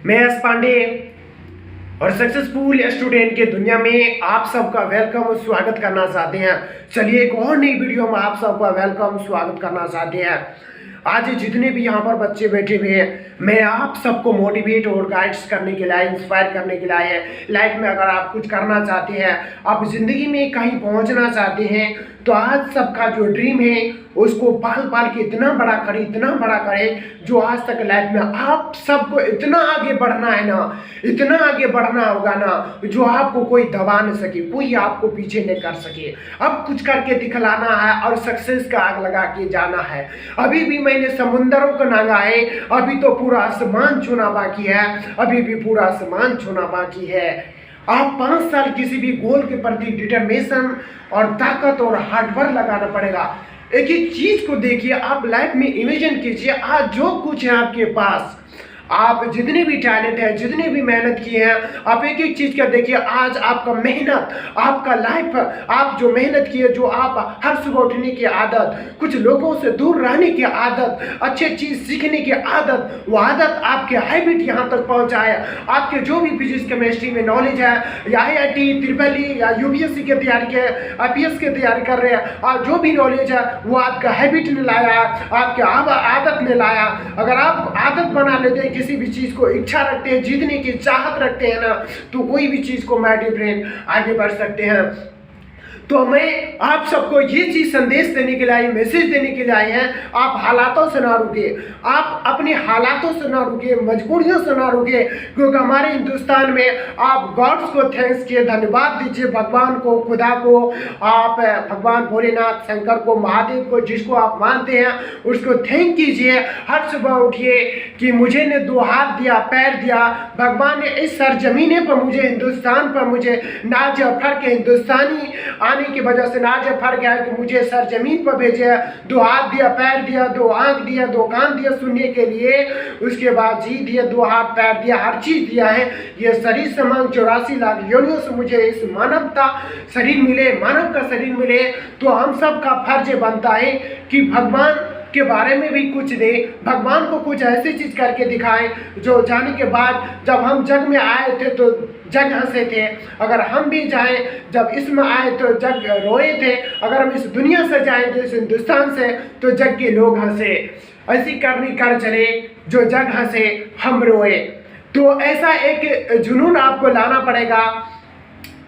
मैं एस पांडे और successful student के दुनिया में आप सबका वेलकम और स्वागत करना चाहते हैं। चलिए एक और नई वीडियो में आप सबका वेलकम स्वागत करना चाहते हैं। आज जितने भी यहाँ पर बच्चे बैठे हुए हैं, मैं आप सबको मोटिवेट और गाइड्स करने के लिए, इंस्पायर करने के लिए है। लाइफ में अगर आप कुछ करना चाहते हैं, आप जिंदगी में कहीं पहुँचना चाहते हैं, तो आज सबका जो ड्रीम है उसको पाल पाल के इतना बड़ा करे, इतना बड़ा करे, जो आज तक लाइफ में आप सबको इतना आगे बढ़ना है ना, इतना आगे बढ़ना होगा ना, जो आपको कोई दबा नहीं सके, कोई आपको पीछे नहीं कर सके। अब कुछ करके दिखलाना है और सक्सेस का आग लगा के जाना है। अभी भी मैंने समुंदरों को नांगा है, अभी तो पूरा आसमान छूना बाकी है, अभी भी पूरा आसमान छूना बाकी है। आप 5 साल किसी भी गोल के प्रति डिटरमिनेशन और ताकत और हार्डवर्क लगाना पड़ेगा। एक एक चीज को देखिए, आप लाइफ में इमेजिन कीजिए, आज जो कुछ है आपके पास, आप जितने भी टैलेंट है, जितने भी मेहनत किए हैं, आप एक एक चीज का देखिए। आज आपका मेहनत, आपका लाइफ, आप जो मेहनत किए, जो आप हर सुबह उठने की आदत, कुछ लोगों से दूर रहने की आदत, अच्छे चीज सीखने की आदत, वो आदत आपके हैबिट यहाँ तक पहुँचाए। आपके जो भी फिजिक्स केमिस्ट्री में नॉलेज है, या IIT, ट्रिपल या UPSC की तैयारी के, IPS की तैयारी कर रहे हैं, और जो भी नॉलेज है वो आपका हैबिट ने लाया, आपके आदत ने लाया। अगर आप आदत बना लेते हैं, किसी भी चीज को इच्छा रखते हैं, जीतने की चाहत रखते हैं ना, तो कोई भी चीज को माय डियर फ्रेंड आगे बढ़ सकते हैं। तो मैं आप सबको ये चीज संदेश देने के लिए आए, मैसेज देने के लिए आए हैं। आप हालातों से ना रुके, आप अपने हालातों से ना रुके, मजबूरियों से ना रुके, क्योंकि हमारे हिंदुस्तान में आप गॉड्स को थैंक्स किए, धन्यवाद दीजिए भगवान को, खुदा को, आप भगवान भोलेनाथ, शंकर को, महादेव को, जिसको आप मानते हैं उसको थैंक कीजिए। हर सुबह उठिए कि मुझे ने 2 हाथ दिया, पैर दिया, भगवान ने इस सरजमीने पर मुझे, हिंदुस्तान पर मुझे नाज फर्क हिंदुस्तानी आने की वजह से नाज फर्क है कि मुझे सरजमीन पर भेजे। 2 हाथ दिया, पैर दिया, 2 आंख दिया, 2 कान दिया सुनने के लिए, उसके बाद जी दिया, 2 हाथ पैर दिया, हर चीज दिया है। ये शरीर समान 84 लाख योनियों से मुझे इस मानवता शरीर मिले, मानव का शरीर मिले, तो हम सब का फर्ज बनता है कि भगवान के बारे में भी कुछ दे, भगवान को कुछ ऐसी चीज करके दिखाएं जो जाने के बाद जब हम जग में आए थे तो जग हंसे थे, अगर हम भी जाएं, जब इसमें आए तो जग रोए थे, अगर हम इस दुनिया से जाएंगे, इस हिंदुस्तान से, तो जग के लोग हंसे। ऐसी करनी कर चले जो जग हंसे हम रोए। तो ऐसा एक जुनून आपको लाना पड़ेगा।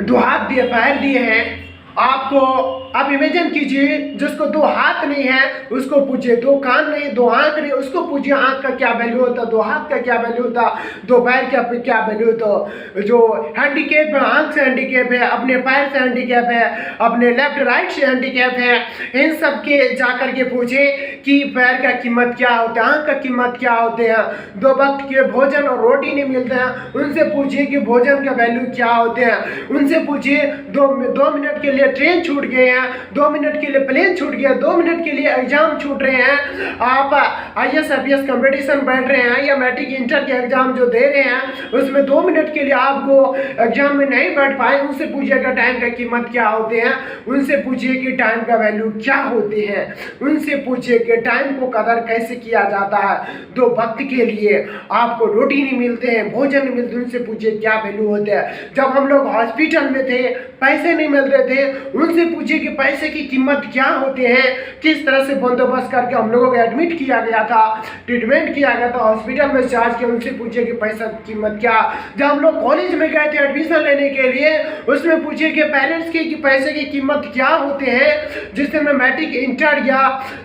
2 हाथ दिए, पैर दिए हैं आपको। आप इमेजिन कीजिए, जिसको 2 हाथ नहीं है उसको पूछिए, 2 कान नहीं, 2 आंख नहीं, उसको पूछिए आंख का क्या वैल्यू होता, 2 हाथ का क्या वैल्यू होता, 2 पैर का क्या वैल्यू होता। जो हैंडीकैप है, आंख से हैंडीकैप है, अपने पैर से हैंडीकैप है, अपने लेफ्ट राइट से हैंडीकैप है, इन सब के जाकर के पूछे कि पैर का कीमत क्या होता है, आंख का कीमत क्या होते हैं, 2 वक्त के भोजन और रोटी नहीं मिलते हैं, उनसे पूछिए कि भोजन का वैल्यू क्या होते हैं। उनसे पूछिए 2 मिनट के लिए ट्रेन छूट गए हैं, 2 मिनट के लिए प्लेन छूट गया, 2 मिनट के लिए एग्जाम छूट रहे हैं, आप IAS IPS कंपटीशन बैठ रहे हैं या मैट्रिक इंटर के एग्जाम जो दे रहे हैं, उसमें 2 मिनट के लिए आपको एग्जाम में नहीं बैठ पाए, उनसे पूछिएगा टाइम का कीमत क्या होते हैं, उनसे पूछिए कि टाइम का वैल्यू क्या होते हैं, उनसे पूछिए कि टाइम को कदर कैसे किया जाता है। 2 वक्त के लिए आपको रोटी नहीं मिलते हैं, भोजन नहीं मिलते, उनसे पूछिए क्या वैल्यू होते हैं। जब हम लोग हॉस्पिटल में थे, पैसे नहीं मिलते थे, उनसे पूछिए कि पैसे की कीमत क्या होते हैं, किस तरह से बंदोबस्त करके हम लोगों को एडमिट किया गया था, ट्रीटमेंट किया गया था, हॉस्पिटल में चार्ज किया, उनसे पूछिए कि पैसा की कीमत क्या। जब हम लोग कॉलेज में गए थे एडमिशन लेने के लिए, उसमें पूछिए कि पेरेंट्स की कि पैसे की कीमत क्या होते हैं। जिस समय मैट्रिक इंटर या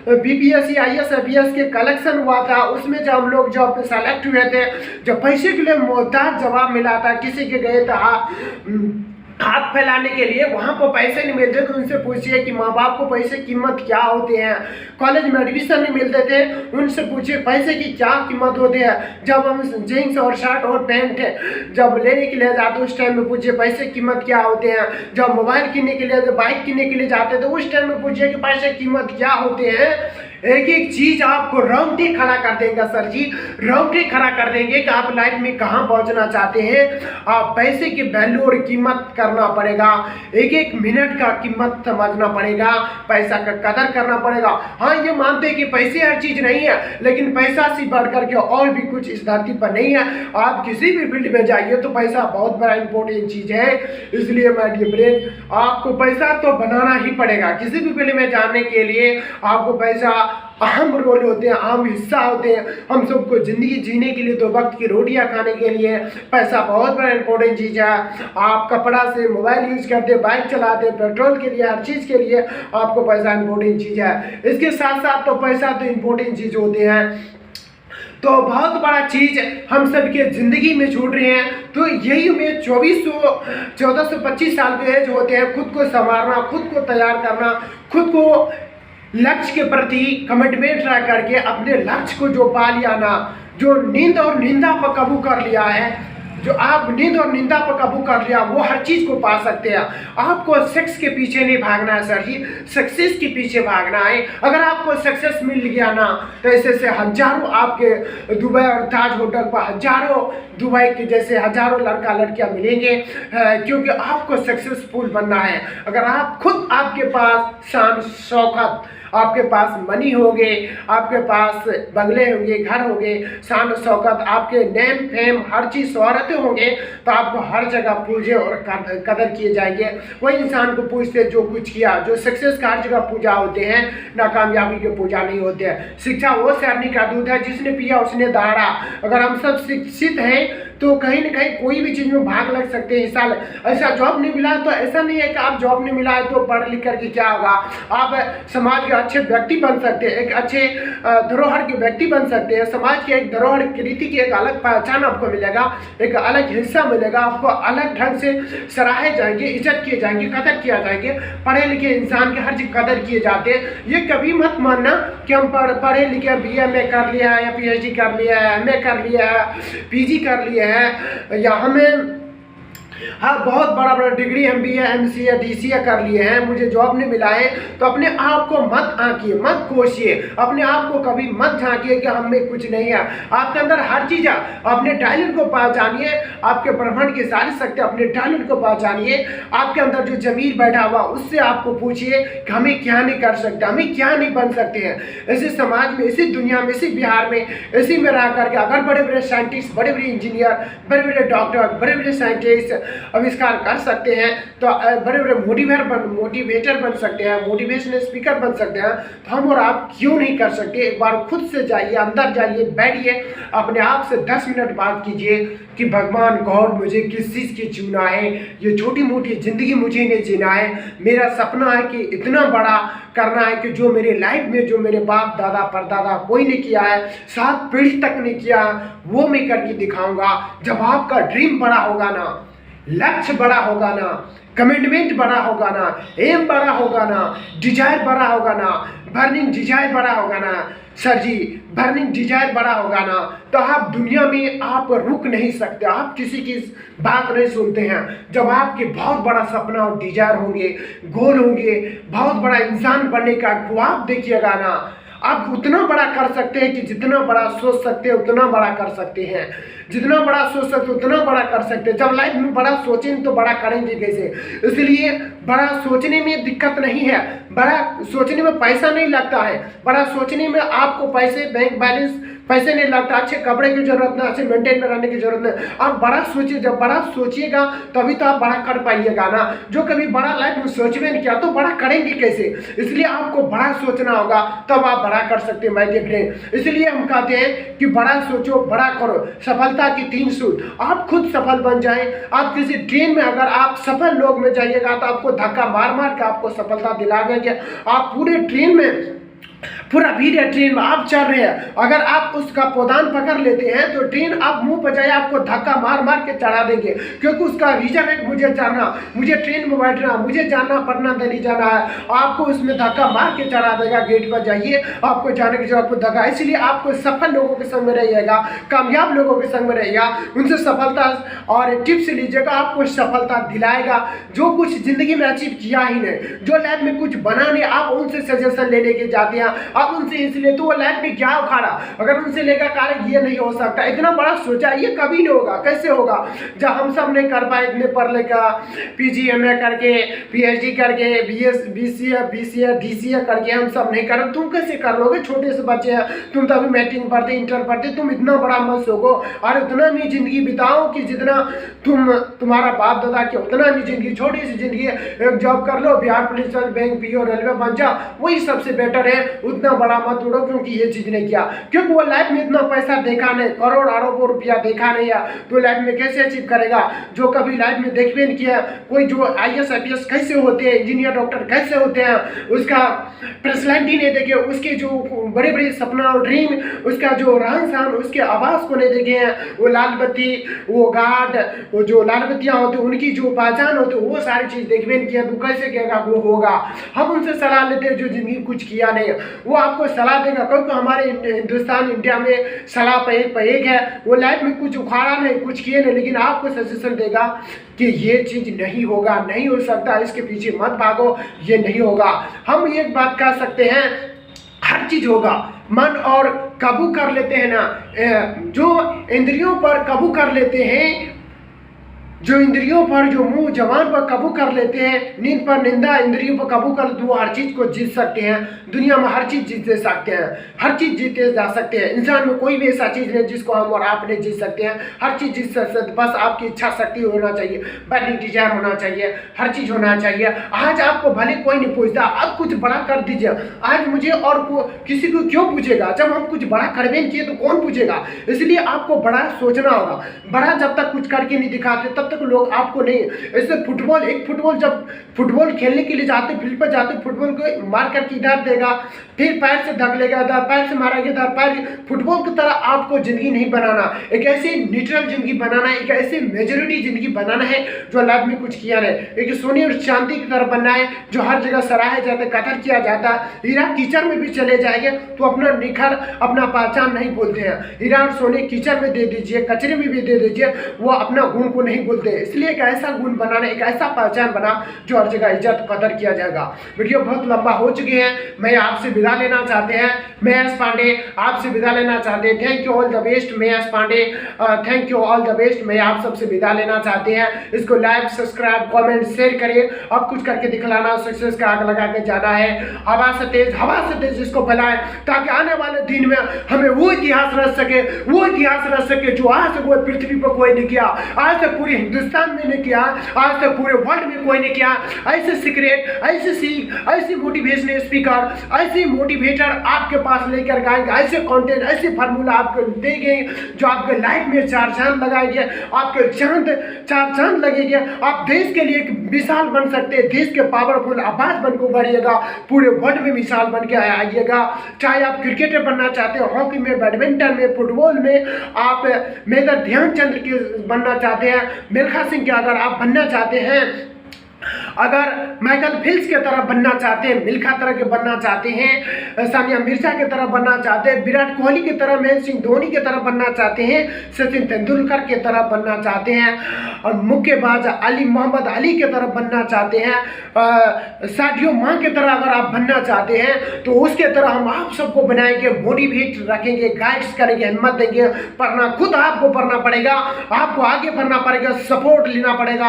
BPSC IAS IPS के कलेक्शन हुआ था, उसमें जब हम लोग जॉब पे सेलेक्ट हुए थे, जब पैसे के लिए मोहताज जवाब मिला था, किसी के गए था हाथ फैलाने के लिए, वहाँ पर पैसे नहीं मिलते, तो उनसे पूछिए कि माँ बाप को पैसे की कीमत क्या होते हैं। कॉलेज में एडमिशन नहीं मिलते थे, उनसे पूछिए पैसे की क्या कीमत होती है। जब हम जीन्स और शर्ट और पैंट जब लेने के लिए जाते उस टाइम में पूछिए पैसे की कीमत क्या होते हैं। जब मोबाइल किनने के लिए, बाइक किनने के लिए जाते थे, उस टाइम में पूछिए कि पैसे की कीमत क्या होते हैं। एक एक चीज आपको रोंगटे खड़ा कर देगा सर जी, रोंगटे खड़ा कर देंगे कि आप लाइफ में कहां पहुंचना चाहते हैं। आप पैसे की वैल्यू और कीमत करना पड़ेगा, एक एक मिनट का कीमत समझना पड़ेगा, पैसा का कदर करना पड़ेगा। हाँ, ये मानते हैं कि पैसे हर चीज नहीं है, लेकिन पैसा से बढ़ करके और भी कुछ इस धरती पर नहीं है। आप किसी भी फील्ड में जाइए तो पैसा बहुत बड़ा इंपॉर्टेंट चीज है। इसलिए माय डियर फ्रेंड, आपको पैसा तो बनाना ही पड़ेगा। किसी भी फील्ड में जाने के लिए आपको पैसा अहम रोल होते हैं, अहम हिस्सा होते हैं। हम सबको जिंदगी जीने के लिए, 2 वक्त की रोटियां खाने के लिए पैसा बहुत बड़ा इंपॉर्टेंट चीज है। आप कपड़ा से मोबाइल यूज करते, बाइक चलाते, पेट्रोल के लिए, हर चीज के लिए आपको पैसा इंपॉर्टेंट चीज है। इसके साथ साथ तो पैसा तो इंपॉर्टेंट चीज होते हैं। तो बहुत बड़ा चीज हम सबके जिंदगी में छूट रहे हैं। तो यही में 1425 साल के एज होते हैं, खुद को संवारना, खुद को तैयार करना, खुद को लक्ष्य के प्रति कमिटमेंट रख करके अपने लक्ष्य को जो पा लिया ना, जो नींद और निंदा पर काबू कर लिया है, जो आप नींद और निंदा पर काबू कर लिया, वो हर चीज को पा सकते हैं। आपको सक्सेस के पीछे नहीं भागना है सर जी, सक्सेस के पीछे भागना है। अगर आपको सक्सेस मिल गया ना, तो ऐसे से हजारों आपके दुबई और ताज होटल पर हजारों दुबई के जैसे हजारों लड़का लड़कियां मिलेंगे, क्योंकि आपको सक्सेसफुल बनना है। अगर आप खुद, आपके पास शान शौकत, आपके पास मनी होंगे, आपके पास बंगले होंगे, घर होंगे, शान शौकत, आपके नेम फेम हर चीज शोहरतें होंगे, तो आपको हर जगह पूजे और कदर किए जाएंगे। वही इंसान को पूछते जो कुछ किया, जो सक्सेस का हर जगह पूजा होते हैं, नाकामयाबी के पूजा नहीं होते हैं। शिक्षा वो शहरनी का दूध है, जिसने पिया उसने दहाड़ा। अगर हम सब शिक्षित हैं तो कहीं ना कहीं कोई भी चीज में भाग लग सकते हैं। हिस्सा ऐसा जॉब नहीं मिला तो ऐसा नहीं है कि आप जॉब नहीं मिला है तो पढ़ लिख करके क्या होगा। आप समाज के अच्छे व्यक्ति बन सकते हैं, एक अच्छे धरोहर के व्यक्ति बन सकते हैं। समाज के एक धरोहर रीति की एक अलग पहचान आपको मिलेगा, एक अलग हिस्सा मिलेगा, आपको अलग ढंग से सराहे जाएंगे, इज्जत किए जाएंगे, कदर किया जाएंगे। पढ़े लिखे इंसान के हर चीज कदर किए जाते हैं। ये कभी मत मानना कि हम पढ़े लिखे BA कर लिया है, या PhD कर लिया है, MA कर लिया है, PG कर लिया है, या हमें हाँ बहुत बड़ा बड़ा डिग्री MBA MCA DCA कर लिए हैं, मुझे जॉब नहीं मिला है, तो अपने आप को मत आंकिए, मत कोशिए, अपने आप को कभी मत झांकिए कि हम में कुछ नहीं है। आपके अंदर हर चीज है, अपने टैलेंट को पहचानिए, आपके ब्रह्मांड की सारी शक्ति, अपने टैलेंट को पहचानिए। आपके अंदर जो जमीर बैठा हुआ उससे आपको पूछिए कि हमें क्या नहीं कर सकते, हमें क्या नहीं बन सकते हैं। इसी समाज में, इसी दुनिया में, इसी बिहार में, इसी में रह करके अगर बड़े बड़े साइंटिस्ट, बड़े बड़े इंजीनियर, बड़े बड़े डॉक्टर, बड़े बड़े साइंटिस्ट आविष्कार कर सकते हैं, तो बड़े बड़े मोटिवेटर बन सकते हैं, मोटिवेशनल स्पीकर बन सकते हैं, तो हम और आप क्यों नहीं कर सकते। एक बार खुद से जाइए, अंदर जाइए, बैठिए, अपने आप से 10 मिनट बात कीजिए कि भगवान गॉड मुझे किस चीज़ की चुना है, ये छोटी मोटी जिंदगी मुझे नहीं जीना है। मेरा सपना है कि इतना बड़ा करना है कि जो मेरे लाइफ में, जो मेरे बाप दादा परदादा कोई नहीं किया है, 7 पीढ़ी तक नहीं किया, वो मैं करके दिखाऊंगा। जब आपका ड्रीम बड़ा होगा ना, लक्ष्य बड़ा होगा ना, कमिटमेंट बड़ा होगा ना, एम बड़ा होगा ना, डिजायर बड़ा होगा ना, बर्निंग डिजायर बड़ा होगा ना सर जी, बर्निंग डिजायर बड़ा होगा ना, तो आप दुनिया में आप रुक नहीं सकते, आप किसी की बात नहीं सुनते हैं। जब आपके बहुत बड़ा सपना और डिजायर होंगे, गोल होंगे, बहुत बड़ा इंसान बनने का ख्वाब देखिएगा ना, आप उतना बड़ा कर सकते हैं कि जितना बड़ा सोच सकते हैं उतना बड़ा कर सकते हैं, जितना बड़ा सोच सकते उतना बड़ा कर सकते हैं। जब लाइफ में बड़ा सोचेंगे तो बड़ा करेंगे कैसे। इसलिए बड़ा सोचने में दिक्कत नहीं है, बड़ा सोचने में पैसा नहीं लगता है, बड़ा सोचने में आपको पैसे, बैंक बैलेंस पैसे नहीं लगता, अच्छे कपड़े की जरूरत नहीं, अच्छे मेंटेन में रहने की जरूरत नहीं। आप बड़ा सोचिए, जब बड़ा सोचिएगा तभी तो आप बड़ा कर पाइएगा ना। जो कभी बड़ा लाइफ में सोच में नहीं किया तो बड़ा करेंगे कैसे। इसलिए आपको बड़ा सोचना होगा, तब आप बड़ा कर सकते हैं माय डियर फ्रेंड। इसलिए हम कहते हैं कि बड़ा सोचो, बड़ा करो। सफलता की 3 सूत्र, आप खुद सफल बन जाएं। आप किसी ट्रेन में अगर आप सफल लोग में जाइएगा तो आपको धक्का मार मार के आपको सफलता दिला देंगे। आप पूरे ट्रेन में, पूरा भीड़ है ट्रेन में, आप चल रहे हैं, अगर आप उसका पोदान पकड़ लेते हैं तो ट्रेन आप मुंह पर जाए आपको धक्का मार मार के चढ़ा देंगे, क्योंकि उसका रीजन है मुझे चढ़ना, मुझे ट्रेन में बैठना, मुझे जाना पटना दिल्ली जाना है। आपको उसमें धक्का मार के चढ़ा देगा, गेट पर जाइए, आपको जाने की जरूरत धक्का। इसलिए आपको सफल लोगों के संग में रहिएगा, कामयाब लोगों के संग में रहिएगा, उनसे सफलता और टिप्स लीजिएगा, आपको सफलता दिलाएगा। जो कुछ जिंदगी में अचीव किया ही नहीं, जो लाइफ में कुछ बना नहीं, आप उनसे सजेशन लेने के जाते हैं, आप उनसे इसलिए, तो वो लाइफ में क्या उखाड़ा, अगर उनसे लेकर कार्य ये नहीं हो सकता, इतना बड़ा सोचा, ये कभी नहीं होगा, कैसे होगा जब हम सब नहीं कर पाए इतने पढ़ लेकर, PG MA करके, PhD करके, BCA DCA करके हम सब नहीं कर, तुम कैसे कर लोगे? छोटे से बच्चे हैं, तुम तो अभी मैट्रिक पढ़ते, इंटर पढ़ते, तुम इतना बड़ा मत सोचो और उतना भी जिंदगी बिताओ कि जितना तुम्हारा बाप दादा के, उतना भी जिंदगी, छोटी सी जिंदगी, एक जॉब कर लो, Bihar police, bank, PO, railway बन जाओ, वही सबसे बेटर है। उतना बड़ा मत उड़ो क्योंकि ये चीज नहीं किया, क्योंकि वो लाइफ में इतना पैसा देखा नहीं, करोड़ अरबों रुपया देखा नहीं है, तो लाइफ में कैसे अचीव करेगा? जो कभी लाइफ में देख भी नहीं किया, कोई जो IAS IPS कैसे होते हैं, इंजीनियर डॉक्टर कैसे होते हैं, उसका पर्सनैलिटी नहीं देखे, उसके जो बड़े बड़े सपना और ड्रीम, उसका जो रहन सहन, उसके आवास को नहीं देखे हैं, वो लाल बत्ती, वो गार्ड, वो जो लाल बत्तियां होती उनकी जो पहचान होती, वो सारी चीज देख भी नहीं किया, तो कैसे कहेगा वो होगा? हम उनसे सलाह लेते हैं जो जिंदगी कुछ किया नहीं, वो आपको सलाह देगा, क्योंकि हमारे हिंदुस्तान इंडिया में सलाह पे एक है, वो लाइफ में कुछ उखाड़ा नहीं, कुछ किए नहीं, लेकिन आपको सजेशन देगा कि ये चीज नहीं होगा, नहीं हो सकता, इसके पीछे मत भागो, ये नहीं होगा। हम एक बात कह सकते हैं, हर चीज होगा, मन और काबू कर लेते हैं ना, जो इंद्रियों पर काबू कर लेते हैं, जो इंद्रियों पर, जो मुंह जवान पर काबू कर लेते हैं, नींद पर निंदा, इंद्रियों पर काबू कर लेते, वो हर चीज को जीत सकते हैं, दुनिया में हर चीज जीत सकते हैं, हर चीज जीते जा सकते हैं। इंसान में कोई भी ऐसा चीज नहीं जिसको हम और आप नहीं जीत सकते हैं, हर चीज जीत सकते हैं, बस आपकी इच्छा शक्ति होना चाहिए, बर्निंग डिजायर होना चाहिए, हर चीज होना चाहिए। आज आपको भले कोई नहीं पूछता, आप कुछ बड़ा कर दीजिए, आज मुझे और किसी को क्यों पूछेगा? जब हम कुछ बड़ा करवे किए तो कौन पूछेगा? इसलिए आपको बड़ा सोचना होगा, बड़ा जब तक कुछ करके नहीं दिखाते तब लोग आपको नहीं। ऐसे फुटबॉल, एक फुटबॉल जब फुटबॉल खेलने के लिए जाते, फील्ड पर जाते, फुटबॉल को मार करके इधर देगा, फिर पैर से धक लेगा, इधर पैर से मारेगा, इधर पैर, फुटबॉल की तरह आपको जिंदगी नहीं बनाना, एक ऐसी न्यूट्रल जिंदगी बनाना है, एक ऐसी मेजोरिटी जिंदगी बनाना है जो लाइफ में कुछ किया नहीं, एक सोने और चांदी की तरह बनना है जो हर जगह सराहे जाते, कदर किया जाता है। हीरा कीचड़ में भी चले जाएंगे तो अपना निखर, अपना पहचान नहीं बोलते हैं। हीरा और सोने कीचड़ में दे दीजिए, कचरे में भी दे दीजिए, वो अपना गुण को नहीं बोलते। इसलिए एक ऐसा गुण बनाना, एक ऐसा पहचान बना जो हर जगह इज्जत कदर किया जाएगा। वीडियो बहुत लंबा हो चुकी है, मैं आपसे विदा लेना चाहते हैं, मैं एस पांडे आपसे विदा लेना चाहते हैं। Thank you all the best, मैं S Pandey, thank you all the best, मैं आप सबसे विदा लेना चाहते हैं। इसको लाइक, सब्सक्राइब, कमेंट, शेयर करिए, अब कुछ करके दिखलाना, सक्सेस का आग लगा के जाना है, हवा से तेज इसको फैलाएं, ताकि आने वाले दिन में हमें वो इतिहास रच सके, वो इतिहास रच सके जो आज तक वो पृथ्वी पर कोई नहीं किया, आज तक पूरे हिंदुस्तान में नहीं किया, आज तक पूरे वर्ल्ड में कोई नहीं किया। ऐसे सीक्रेट, ऐसे सीख, ऐसी मोटिवेशनल स्पीकर, ऐसे मोटिवेटर आपके पास लेकर आएंगे, ऐसे कंटेंट, ऐसे फार्मूला आपको देंगे जो आपके लाइफ में चार चांद लगाएंगे, आपके चार चांद लगेंगे। आप देश के लिए एक मिसाल बन सकते हैं, देश के पावरफुल आवाज बनकर उभरिएगा, पूरे वर्ल्ड में मिसाल बन के आइएगा। चाहे आप क्रिकेटर बनना चाहते हो, हॉकी में, बैडमिंटन में, फुटबॉल में, आप मेजर ध्यानचंद के बनना चाहते हैं, मिल्खा सिंह के अगर आप बनना चाहते हैं, अगर माइकल फिल्प्स के तरह बनना चाहते हैं, मिल्खा तरह के बनना चाहते हैं, सानिया मिर्जा के तरह बनना चाहते हैं, विराट कोहली की तरह, महेंद्र सिंह धोनी की तरह बनना चाहते हैं, सचिन तेंदुलकर के तरह बनना चाहते हैं, और मुक्केबाज अली मोहम्मद अली के तरह बनना चाहते हैं, साडियो मां के तरह अगर आप बनना चाहते हैं तो उसके तरह हम आप सबको बनाएंगे, मोटिवेट रखेंगे, गाइड्स करेंगे, हिम्मत देंगे। पढ़ना खुद आपको पढ़ना पड़ेगा, आपको आगे बढ़ना पड़ेगा, सपोर्ट लेना पड़ेगा,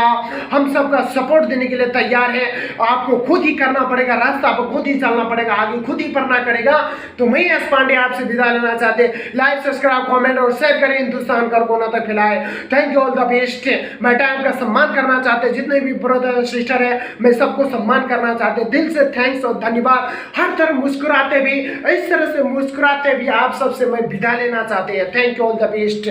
हम सबका सपोर्ट देने के लिए तैयार है। आपको खुद ही करना पड़ेगा, रास्ता आपको खुद ही चलना पड़ेगा, आगे खुद ही पढ़ना करेगा। तो मैं एस पांडे आपसे विदा लेना चाहते, लाइक, सब्सक्राइब, कमेंट और शेयर करें, हिंदुस्तान का कोना तक फैलाए। Thank you all the best. मैं टाइम का सम्मान करना चाहते, जितने भी ब्रदर सिस्टर है मैं सबको सम्मान करना चाहते, दिल से थैंक्स और धन्यवाद। हर तरह मुस्कुराते भी, इस तरह से मुस्कुराते भी आप सबसे मैं विदा लेना चाहते हैं। Thank you all the best.